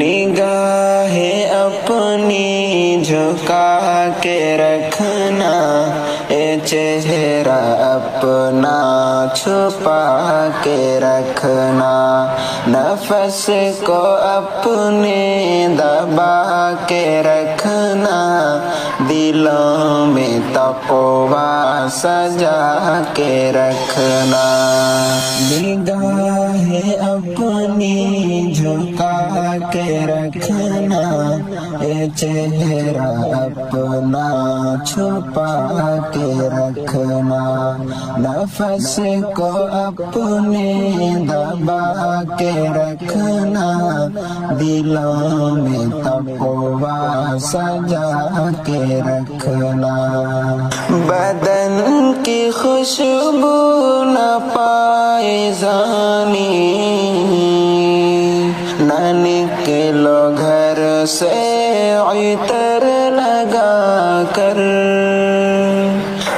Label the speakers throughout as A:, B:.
A: निगाहें अपनी झुका के रखना, ए चेहरा अपना छुपा के रखना, नफस को अपने दबा के रखना, दिलों में तक़वा सजा के रखना। निगाहें अपनी झुका के रखना, ए चेहरा अपना छुपा के रखना, नफस को अपने दबा के रखना, दिलों में तक़वा सजा के रखना। बदन की खुशबू न पाए जानी, न निकलो घर से इतर लगा कर,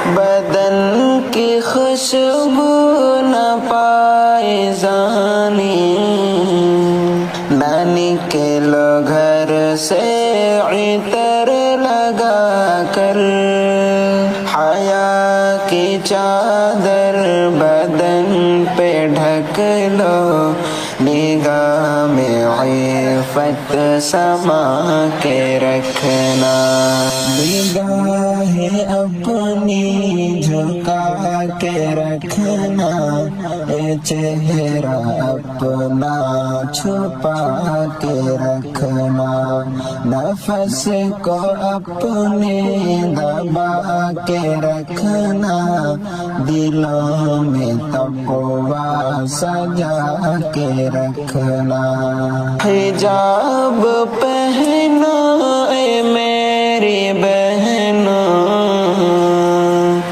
A: बदन की खुशबू न पाए जानी, न निकलो घर से इतर लगा कर, हया की चादर बदन पे ढक लो, निगाह में इफ़्फ़त समा के रखना। निगाहें अपनी झुका के रखना, ए चेहरा अपना छुपा के रखना, नफस को अपने दबा के रखना, दिलों में तक़वा सजा के रखना। हिजाब पहनो ए मेरी बहनों,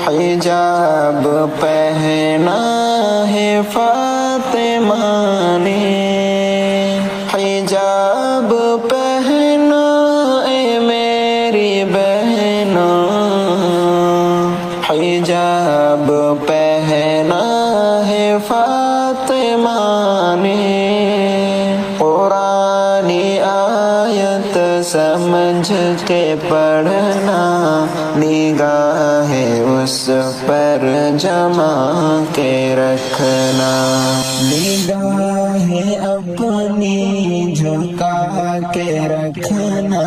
A: हिजाब पहना है फातिमा ने, हिजाब पहनो ए मेरी बहनों, हिजाब पहना है फातिमा ने, कुरानी आयत समझ के पढ़ना, निगाहें उस पर जमा के रखना। निगाहें अपनी झुका के रखना,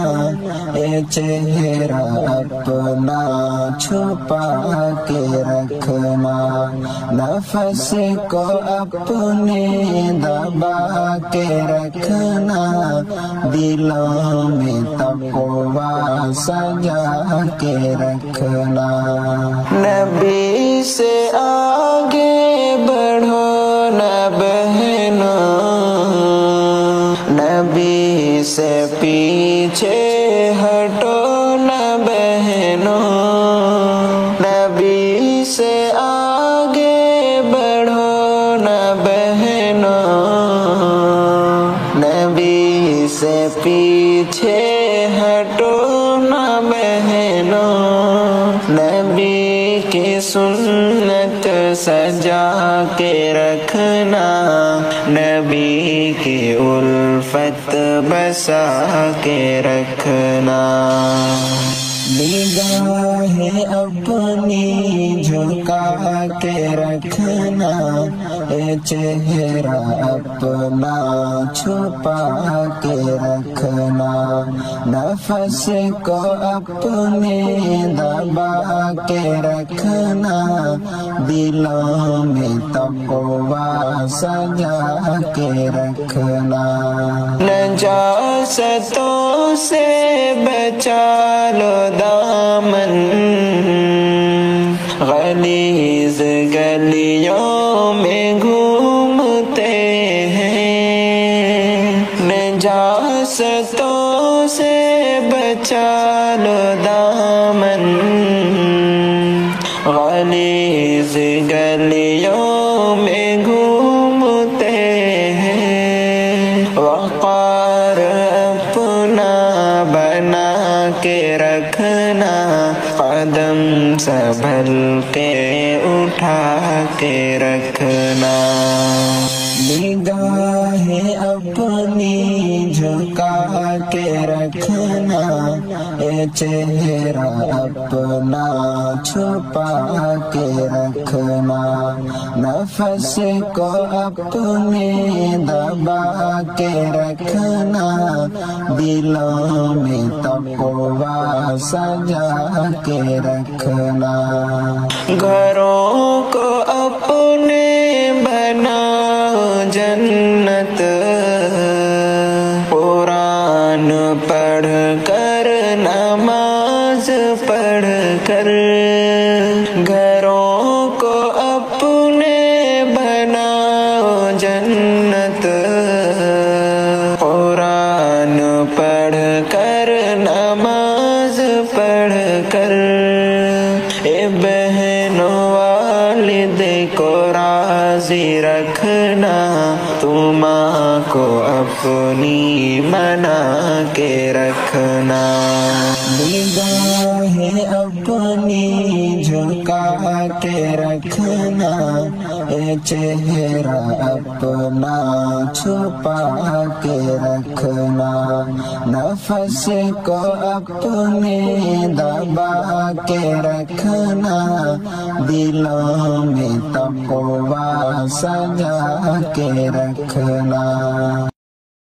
A: ए चेहरा अपना छुपा के रखना, नफस को अपने दबा के रखना, दिलों में तक़वा सजा के रखना। नबी से आगे बढ़ो न बहनों, नबी से पीछे हटो न बहनों, नबी से आगे बढ़ो न बहनों, नबी से पीछे हटो न बहनों, नबी की सुन्नत सजा के रखना, नबी की उल्फत बसा के रखना। निगाहें अपनी झुका के रखना, ए चेहरा अपना छुपा के रखना, नफस को अपने दबा के रखना, दिलों में तक़वा सजा के रखना। नजासतों से बचा लो दामन, गलीज़ गलियों में घूमते हैं, नजासतों से बचा लो दामन, गलीज़ गलियों में घूमते हैं, वक़ार अपना बना के रखना, कदम संभल के उठा के रखना। निगाहें अपनी جھکا کے رکھنا، اے چہرہ اپنا چھپا کے رکھنا، نفس کو اپنے دبا کے رکھنا، دلوں میں تقویٰ سجا کے رکھنا، گھروں کو اپنے بنا جنت، قرآن پڑھ کر نماز پڑھ کر، گھروں کو اپنے بنا جنت، قرآن پڑھ کر نماز پڑھ کر، اے بہنوں والد کو راضی رکھنا، تم ماں کو اپنی منا کے رکھنا، نگاہیں اپنی جھکا کے رکھنا، اے چہرہ اپنا چھپا کے رکھنا، نفس کو اپنے دبا کے رکھنا، دلوں میں تقویٰ سجا کے رکھنا۔